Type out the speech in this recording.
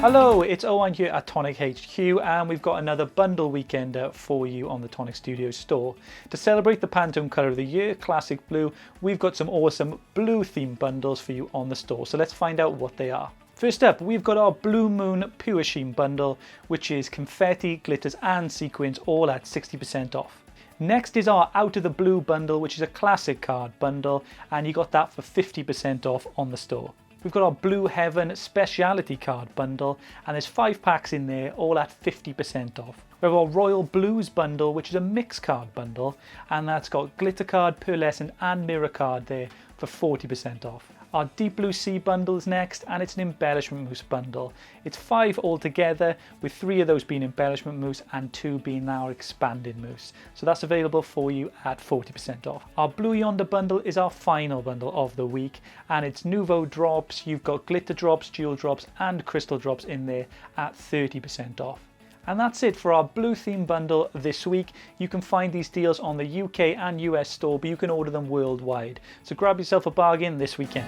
Hello, it's Owen here at Tonic HQ, and we've got another bundle weekend for you on the Tonic Studios store. To celebrate the Pantone colour of the year, classic blue, we've got some awesome blue themed bundles for you on the store, so let's find out what they are. First up, we've got our Blue Moon Pure Sheen bundle, which is confetti, glitters and sequins all at 60% off. Next is our Out of the Blue bundle, which is a classic card bundle, and you got that for 50% off on the store. We've got our Blue Heaven Speciality card bundle, and there's 5 packs in there, all at 50% off. We have our Royal Blues bundle, which is a mix card bundle, and that's got glitter card, pearlescent and mirror card there for 40% off. Our Deep Blue Sea bundle is next, and it's an embellishment mousse bundle. It's 5 altogether, with 3 of those being embellishment mousse and 2 being our expanded mousse. So that's available for you at 40% off. Our Blue Yonder bundle is our final bundle of the week, and it's Nouveau drops. You've got glitter drops, jewel drops and crystal drops in there at 30% off. And that's it for our blue theme bundle this week. You can find these deals on the UK and US store, but you can order them worldwide. So grab yourself a bargain this weekend.